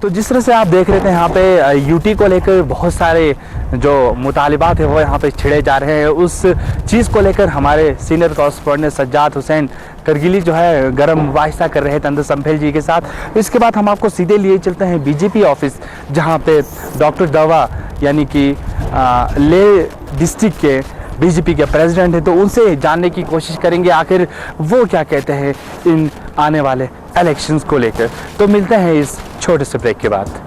तो जिस तरह से आप देख रहे थे यहाँ पे यूटी को लेकर बहुत सारे जो मुतालिबात है वो यहाँ पे छिड़े जा रहे हैं। उस चीज़ को लेकर हमारे सीनियर कॉरेस्पॉन्डेंट सज्जाद हुसैन करगिली जो है गर्म मुबाहिसा कर रहे थे अंदर संभेल जी के साथ। इसके बाद हम आपको सीधे लिए चलते हैं बीजेपी ऑफिस, जहाँ पे डॉक्टर दवा यानी कि ले डिस्ट्रिक्ट के बीजेपी के प्रेसिडेंट हैं, तो उनसे जानने की कोशिश करेंगे आखिर वो क्या कहते हैं इन आने वाले इलेक्शंस को लेकर। तो मिलते हैं इस छोटे से ब्रेक के बाद।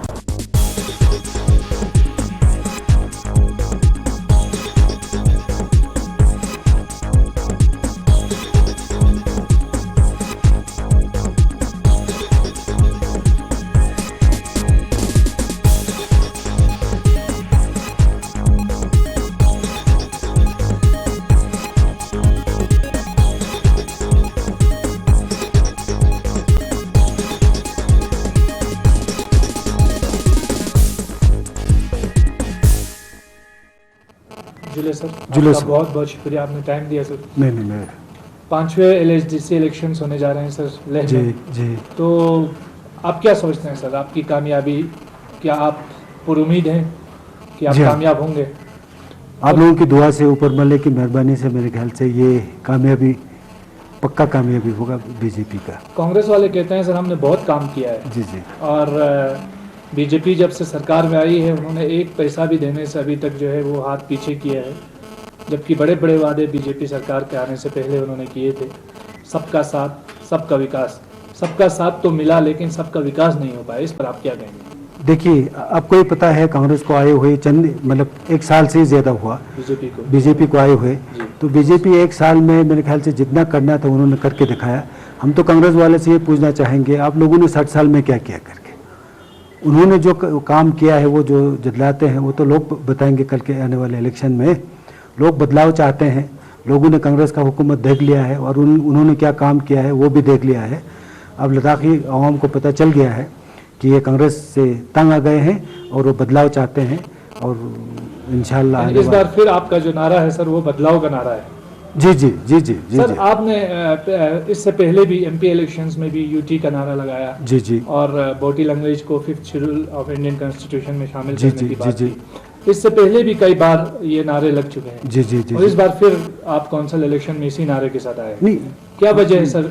जुले सर बहुत बहुत शुक्रिया, आपने टाइम दिया सर। नहीं 5वें एलएचडीसी इलेक्शंस होने जा रहे हैं सर लेह जी में। जी। तो आप क्या सोचते हैं सर, आपकी कामयाबी, क्या आप पुरुमीद हैं कि आप कामयाब होंगे? आप लोगों की दुआ से, ऊपर वाले की मेहरबानी से मेरे ख्याल से ये कामयाबी, पक्का कामयाबी होगा बीजेपी का। कांग्रेस वाले कहते हैं सर हमने बहुत काम किया है। जी जी। और बीजेपी जब से सरकार में आई है उन्होंने एक पैसा भी देने से अभी तक जो है वो हाथ पीछे किया है, जबकि बड़े बड़े वादे बीजेपी सरकार के आने से पहले उन्होंने किए थे। सबका साथ सबका विकास, सबका साथ तो मिला लेकिन सबका विकास नहीं हो पाया। इस पर आप क्या कहेंगे? देखिए, आपको ही पता है कांग्रेस को आए हुए चंद मतलब 1 साल से ज़्यादा हुआ बीजेपी को आए हुए। तो बीजेपी 1 साल में मेरे ख्याल से जितना करना था उन्होंने करके दिखाया। हम तो कांग्रेस वाले से ये पूछना चाहेंगे, आप लोगों ने 60 साल में क्या किया करके? उन्होंने जो काम किया है, वो जो जतलाते हैं, वो तो लोग बताएंगे कल के आने वाले इलेक्शन में। लोग बदलाव चाहते हैं, लोगों ने कांग्रेस का हुकूमत देख लिया है और उन्होंने क्या काम किया है वो भी देख लिया है। अब लद्दाखी आवाम को पता चल गया है कि ये कांग्रेस से तंग आ गए हैं और वो बदलाव चाहते हैं। और इंशाल्लाह इस बार फिर आपका जो नारा है सर वो बदलाव का नारा है। जी जी जी जी जी सर जी। आपने इससे पहले भी एमपी इलेक्शंस में भी यूटी का नारा लगाया। जी जी। और बोटी लैंग्वेज को 5th schedule of Indian constitution में शामिल जी करने जी की जी बात जी। की। इससे पहले भी कई बार ये नारे लग चुके हैं। जी जी जी। और इस बार फिर आप कौंसिल इलेक्शन में इसी नारे के साथ आए। नहीं, क्या वजह है सर?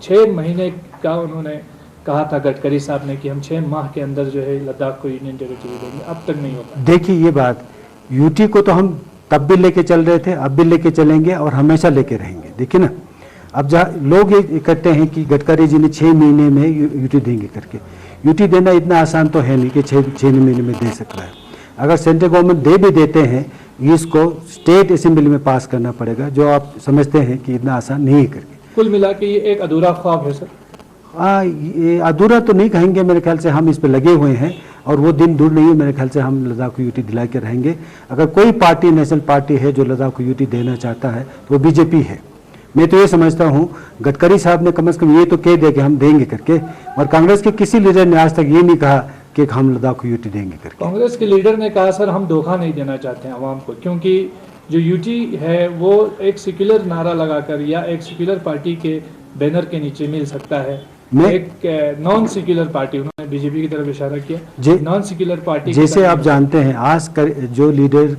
6 महीने का उन्होंने कहा था गडकरी साहब ने कि हम 6 माह के अंदर जो है लद्दाख को यूनियन टेरिटरी देंगे, अब तक नहीं होता। देखिए, ये बात यूटी को तो हम तब भी लेके चल रहे थे, अब भी लेके चलेंगे और हमेशा लेके रहेंगे। देखिए ना, अब जहाँ लोग ये इकट्ठे हैं कि गडकरी जी ने 6 महीने में यूटी देंगे करके। यूटी देना इतना आसान तो है नहीं कि 6 महीने में दे सकता है। अगर सेंट्रल गवर्नमेंट दे भी देते हैं, इसको स्टेट असेंबली में पास करना पड़ेगा, जो आप समझते हैं कि इतना आसान नहीं है करके। कुल मिला के ये एक अधूरा ख्वाब है सर। ये अधूरा तो नहीं कहेंगे, मेरे ख्याल से हम इस पे लगे हुए हैं और वो दिन दूर नहीं है। मेरे ख्याल से हम लद्दाख को यूटी दिला के रहेंगे। अगर कोई पार्टी, नेशनल पार्टी है जो लद्दाख को यूटी देना चाहता है तो वो बीजेपी है। मैं तो ये समझता हूँ गडकरी साहब ने कम से कम ये तो कह दिया कि हम देंगे करके, और कांग्रेस के किसी लीडर ने आज तक ये नहीं कहा कि हम लद्दाख को यूटी देंगे करके। कांग्रेस के लीडर ने कहा सर हम धोखा नहीं देना चाहते हैं आवाम को, क्योंकि जो यूटी है वो एक सेक्युलर नारा लगाकर या एक सेक्युलर पार्टी के बैनर के नीचे मिल सकता है। एक नॉन सेक्युलर पार्टी, उन्होंने बीजेपी की तरफ इशारा किया, नॉन सेक्युलर पार्टी। जैसे आप जानते हैं आज जो लीडर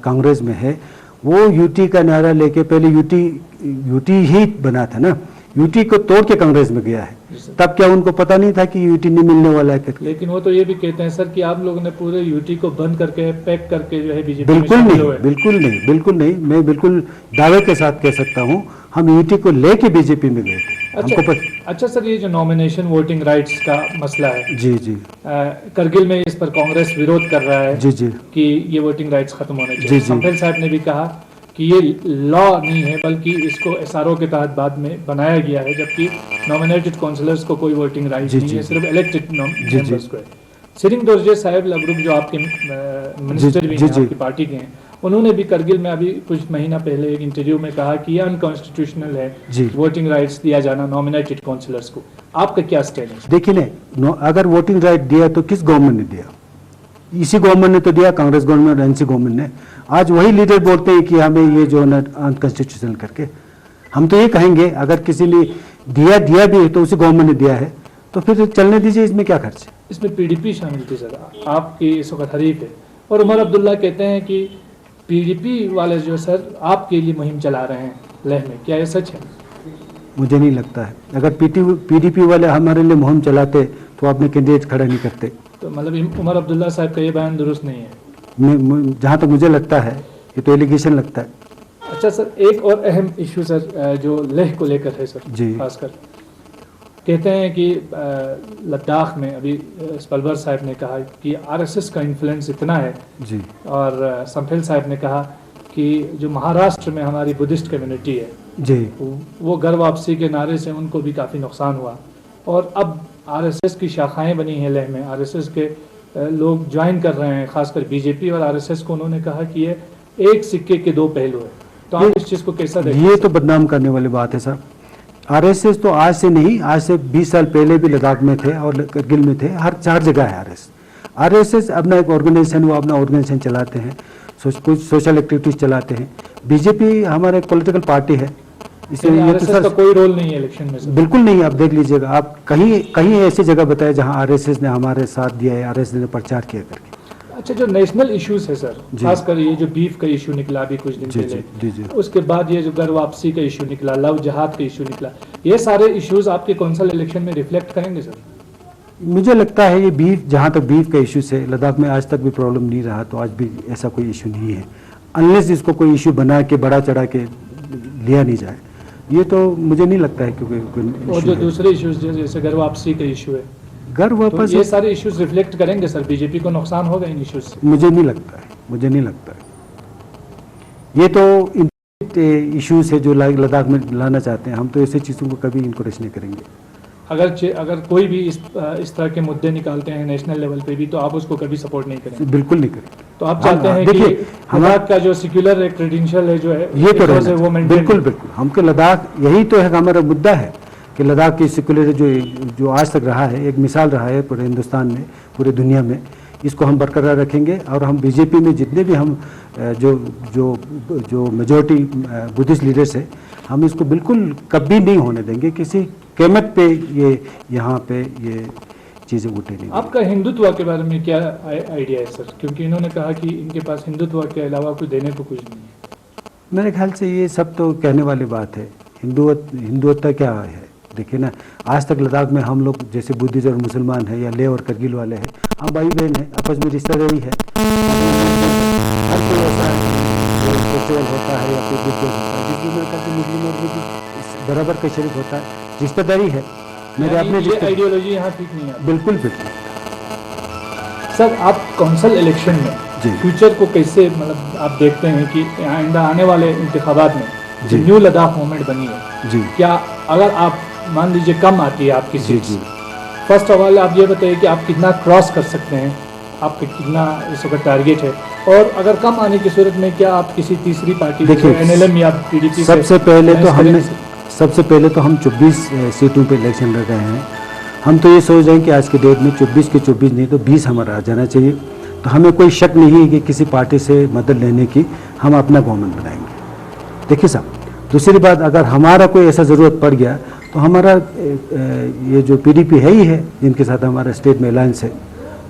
कांग्रेस में है वो यूटी का नारा लेके, पहले यूटी ही बना था ना, यूटी को तोड़ के कांग्रेस में गया है। तब क्या उनको पता नहीं था कि यूटी नहीं मिलने वाला है करके? लेकिन वो तो ये भी कहते हैं सर कि आप लोगों ने पूरे यूटी को बंद करके, पैक करके जो है बीजेपी में बिल्कुल नहीं। मैं बिल्कुल दावे के साथ कह सकता हूँ, हम यूटी को लेके बीजेपी में गए थे। अच्छा सर, ये जो नॉमिनेशन वोटिंग राइट्स का मसला है, जी जी, करगिल में इस पर कांग्रेस विरोध कर रहा है जी जी कि ये वोटिंग राइट्स खत्म होने चाहिए। संभल साहब ने भी कहा कि ये लॉ नहीं है बल्कि इसको एसआरओ के तहत बाद में बनाया गया है, जबकि नॉमिनेटेड काउंसिलर्स को कोई वोटिंग राइट नहीं है, सिर्फ इलेक्टेड मेंबर्स को है। सिरिंग दोरजे साहब लगरुक जो आपके मिनिस्टर भी हैं आपकी पार्टी के हैं, उन्होंने भी करगिल में अभी कुछ महीना पहले एक इंटरव्यू में कहा कि ये अनकॉन्स्टिट्यूशनल है वोटिंग राइट्स दिया जाना नॉमिनेटेड काउंसिलर्स को। आपका क्या स्टैंड है? देखिए ना, अगर वोटिंग राइट दिया तो किस गवर्नमेंट ने दिया? इसी गवर्नमेंट ने तो दिया, कांग्रेस गवर्नमेंट और एनसी गवर्नमेंट ने। आज वही लीडर बोलते हैं कि हमें ये जो है अनकॉन्स्टिट्यूशनल करके। हम तो ये कहेंगे अगर किसी ने दिया भी है तो उसी गवर्नमेंट ने दिया है, तो फिर चलने दीजिए, इसमें क्या खर्च है? इसमें पीडीपी शामिल थी सर, आपकी इस वक्त हरीफ है, और उमर अब्दुल्ला कहते हैं कि पीडीपी वाले जो सर आपके लिए मुहिम चला रहे हैं लेह में, क्या ये सच है? मुझे नहीं लगता है। अगर पीडीपी वाले हमारे लिए मुहिम चलाते तो आपने कैंडिडेट खड़ा नहीं करते। तो मतलब उमर अब्दुल्ला साहब का ये बयान दुरुस्त नहीं है? जहाँ तक मुझे लगता है ये तो एलिगेशन लगता है। अच्छा सर, एक और अहम इशू सर जो लेह को लेकर है सर, जी। खासकर कहते हैं कि लद्दाख में अभी स्पलबर साहब ने कहा कि आरएसएस का इन्फ्लुएंस इतना है जी, और संफेल साहब ने कहा कि जो महाराष्ट्र में हमारी बुद्धिस्ट कम्युनिटी है जी, वो घर वापसी के नारे से उनको भी काफ़ी नुकसान हुआ, और अब आरएसएस की शाखाएं बनी हैं लेह में, आरएसएस के लोग ज्वाइन कर रहे हैं, खासकर बीजेपी और आरएसएस को। उन्होंने कहा कि ये एक सिक्के के दो पहलू है, तो आप इस चीज़ को कैसा देखते हैं? ये तो बदनाम करने वाली बात है सर। आरएसएस तो आज से नहीं, आज से 20 साल पहले भी लद्दाख में थे और करगिल में थे, हर 4 जगह है आरएसएस अपना एक ऑर्गेनाइजेशन, वो अपना ऑर्गेनाइजेशन चलाते हैं, कुछ सोशल एक्टिविटीज चलाते हैं। बीजेपी हमारा एक पॉलिटिकल पार्टी है, इसलिए ये तो आरएसएस का कोई रोल नहीं है इलेक्शन में सर? बिल्कुल नहीं। आप देख लीजिएगा, आप कहीं ऐसी जगह बताए जहां आरएसएस ने हमारे साथ दिया है, आरएसएस ने प्रचार किया करके। अच्छा, जो नेशनल इश्यूज है सर, खासकर ये जो बीफ का इशू निकला अभी कुछ दिन जी, पहले, जी, जी। उसके बाद ये जो घर वापसी का इशू निकला, लव जहाद का इशू निकला, ये सारे इश्यूज आपके कौंसल इलेक्शन में रिफ्लेक्ट करेंगे सर? मुझे लगता है ये बीफ, जहाँ तक बीफ का इशू है, लद्दाख में आज तक भी प्रॉब्लम नहीं रहा, तो आज भी ऐसा कोई इशू नहीं है, अनलेस इसको कोई इशू बना के बड़ा चढ़ा के लिया नहीं जाए। ये तो मुझे नहीं लगता है क्योंकि और जो दूसरे इश्यूज जैसे घर वापसी का इशू है, घर वापस, तो ये सारे इश्यूज रिफ्लेक्ट करेंगे सर? बीजेपी को नुकसान होगा इन इश्यूज से? मुझे नहीं लगता है, मुझे नहीं लगता है। ये तो इश्यूज है जो लद्दाख में लाना चाहते हैं, हम तो ऐसे चीज़ों को कभी इनकरेज नहीं करेंगे। अगर कोई भी इस तरह के मुद्दे निकालते हैं नेशनल लेवल पे भी, तो आप उसको कभी सपोर्ट नहीं करेंगे? बिल्कुल नहीं करेंगे। तो आप चाहते हैं कि लद्दाख का जो सेक्युलर एक क्रेडेंशियल है जो है, ये तो है वो मेंटेन? बिल्कुल बिल्कुल, हमको लद्दाख, यही तो है हमारा मुद्दा है कि लद्दाख की सेक्युलर जो आज तक रहा है, एक मिसाल रहा है पूरे हिंदुस्तान में, पूरी दुनिया में, इसको हम बरकरार रखेंगे। और हम बीजेपी में जितने भी हम जो मेजॉरिटी बुद्धिस्ट लीडर्स है, हम इसको बिल्कुल कभी नहीं होने देंगे, किसी कीमत पे ये यहाँ पे ये चीज़ें उठे नहीं। आपका हिंदुत्व के बारे में क्या आइडिया है सर? क्योंकि इन्होंने कहा कि इनके पास हिंदुत्व के अलावा कुछ देने को कुछ नहीं है। मेरे ख्याल से ये सब तो कहने वाली बात है। हिंदुत्व क्या है? देखिए ना, आज तक लद्दाख में हम लोग जैसे बुद्धिस्ट और मुसलमान हैं या लेह और करगिल वाले हैं, हम भाई बहन हैं, आपस में रिश्तेदारी है। हर कोई ऐसा फेस्टिवल होता है या कोई रिचुअल होता है जिसमें मेरे ख्याल से मुस्लिम और भी बराबर का शरीक होता है, रिश्तेदारी है। मेरे अपने आइडियोलॉजी यहाँ ठीक नहीं है। बिल्कुल बिल्कुल सर, आप कौंसल इलेक्शन में जी। फ्यूचर को कैसे मतलब आप देखते हैं कि आइंदा आने वाले इंतखाबात में जी। जो न्यू लद्दाख मूवमेंट बनी है, जी, क्या अगर आप मान लीजिए कम आती है आपकी जी, सीट, फर्स्ट ऑफ ऑल आप ये बताइए कि आप कितना क्रॉस कर सकते हैं, आपका कितना इस वक्त टारगेट है, और अगर कम आने की सूरत में क्या आप किसी तीसरी पार्टी, देखिए, एनएलएम या पीडीपी, सबसे पहले तो हम 24 सीटों पे इलेक्शन लड़ रहे हैं। हम तो ये सोच रहे हैं कि आज के डेट में 24 के 24 नहीं तो 20 हमारा आ जाना चाहिए। तो हमें कोई शक नहीं है कि किसी पार्टी से मदद लेने की, हम अपना गवर्नमेंट बनाएंगे। देखिए साहब, दूसरी बात, अगर हमारा कोई ऐसा ज़रूरत पड़ गया तो हमारा ये जो पीडीपी है ही है, जिनके साथ हमारा स्टेट में अलायंस है,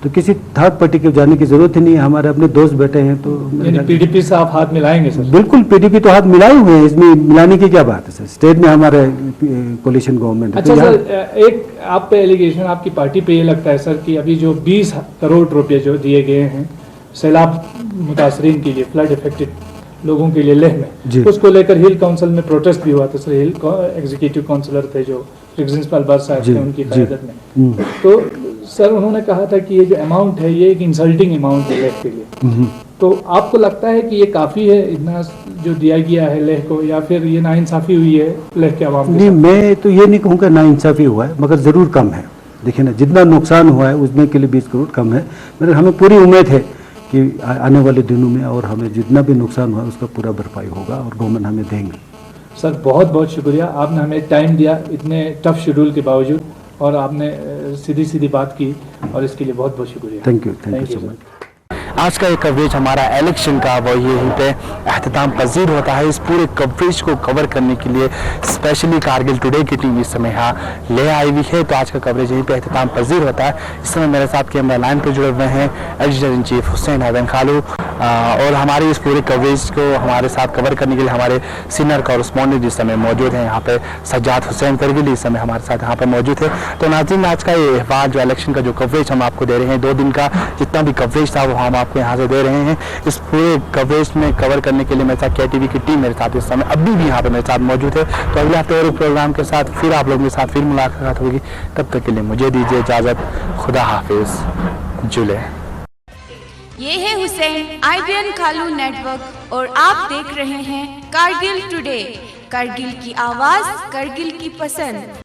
तो किसी थर्ड पार्टी के जाने की जरूरत ही नहीं है। हमारे अपने दोस्त बैठे हैं, तो पीडीपी से आप हाथ मिलाएंगे सर? बिल्कुल, पीडीपी तो हाथ मिलाए हुए हैं, इसमें मिलाने की क्या बात है सर? स्टेट में हमारे कोलिशन गवर्नमेंट है। अच्छा सर, एक आप पे एलिगेशन आपकी पार्टी पे ये लगता है सर कि अभी जो 20 करोड़ रुपए जो दिए गए हैं सैलाब मुतासरीन के लिए, फ्लड इफेक्टेड लोगों के लिए लेह में, उसको लेकर हिल काउंसिल में प्रोटेस्ट भी हुआ था सर। हिल एग्जीक्यूटिव काउंसिलर थे जो प्रिंसिपल बर साहब थे, उनकी क़यादत में, तो सर उन्होंने कहा था कि ये जो अमाउंट है ये एक इंसल्टिंग अमाउंट है लेह के लिए। तो आपको लगता है कि ये काफ़ी है इतना जो दिया गया है लेह को, या फिर ये नाइंसाफ़ी हुई है लेह के आवाम के साथ? नहीं, मैं तो ये नहीं कहूँगा नाइंसाफ़ी हुआ है, मगर ज़रूर कम है। देखिए ना, जितना नुकसान हुआ है उसमें के लिए 20 करोड़ कम है, मगर हमें पूरी उम्मीद है कि आने वाले दिनों में और हमें जितना भी नुकसान हुआ उसका पूरा भरपाई होगा और गवर्नमेंट हमें देंगे। सर बहुत बहुत शुक्रिया, आपने हमें टाइम दिया इतने टफ शेड्यूल के बावजूद, और आपने सीधी सीधी बात की, और इसके लिए बहुत बहुत शुक्रिया। Thank you so much. आज का ये कवरेज हमारा इलेक्शन का वो यहीं पे अहतमाम पजीर होता है। इस पूरे कवरेज को कवर करने के लिए स्पेशली कारगिल टुडे की टीम इस समय यहाँ ले आई हुई है, तो आज का कवरेज यहीं पे अहतमाम पजीर होता है। इस समय मेरे साथ कैमरा लाइन पर जुड़े हुए हैं editor in chief Hussain Haider Khalu, और हमारे इस पूरे कवरेज को हमारे साथ कवर करने के लिए हमारे सीनियर कॉरेस्पॉन्डेंट इस समय मौजूद हैं यहाँ पे सज्जाद हुसैन करगिली इस समय हमारे साथ यहाँ पे मौजूद है। तो नाज़रीन, आज का ये अखबार जो इलेक्शन का जो कवरेज हम आपको दे रहे हैं, 2 दिन का जितना भी कवरेज था वो हम आपको यहाँ से दे रहे हैं। इस पूरे कवरेज में कवर करने के लिए मेरे साथ KTV की टीम मेरे साथ इस समय अभी भी यहाँ पे मेरे साथ मौजूद है। तो अगले हफ्ते और एक प्रोग्राम के साथ फिर आप लोगों के साथ फिर मुलाकात होगी। तब तक के लिए मुझे दीजिए इजाज़त। खुदा हाफिज। जुले। ये है हुसैन आइडियन खालू नेटवर्क और आप देख रहे हैं कारगिल टुडे। कारगिल की आवाज, कारगिल की पसंद।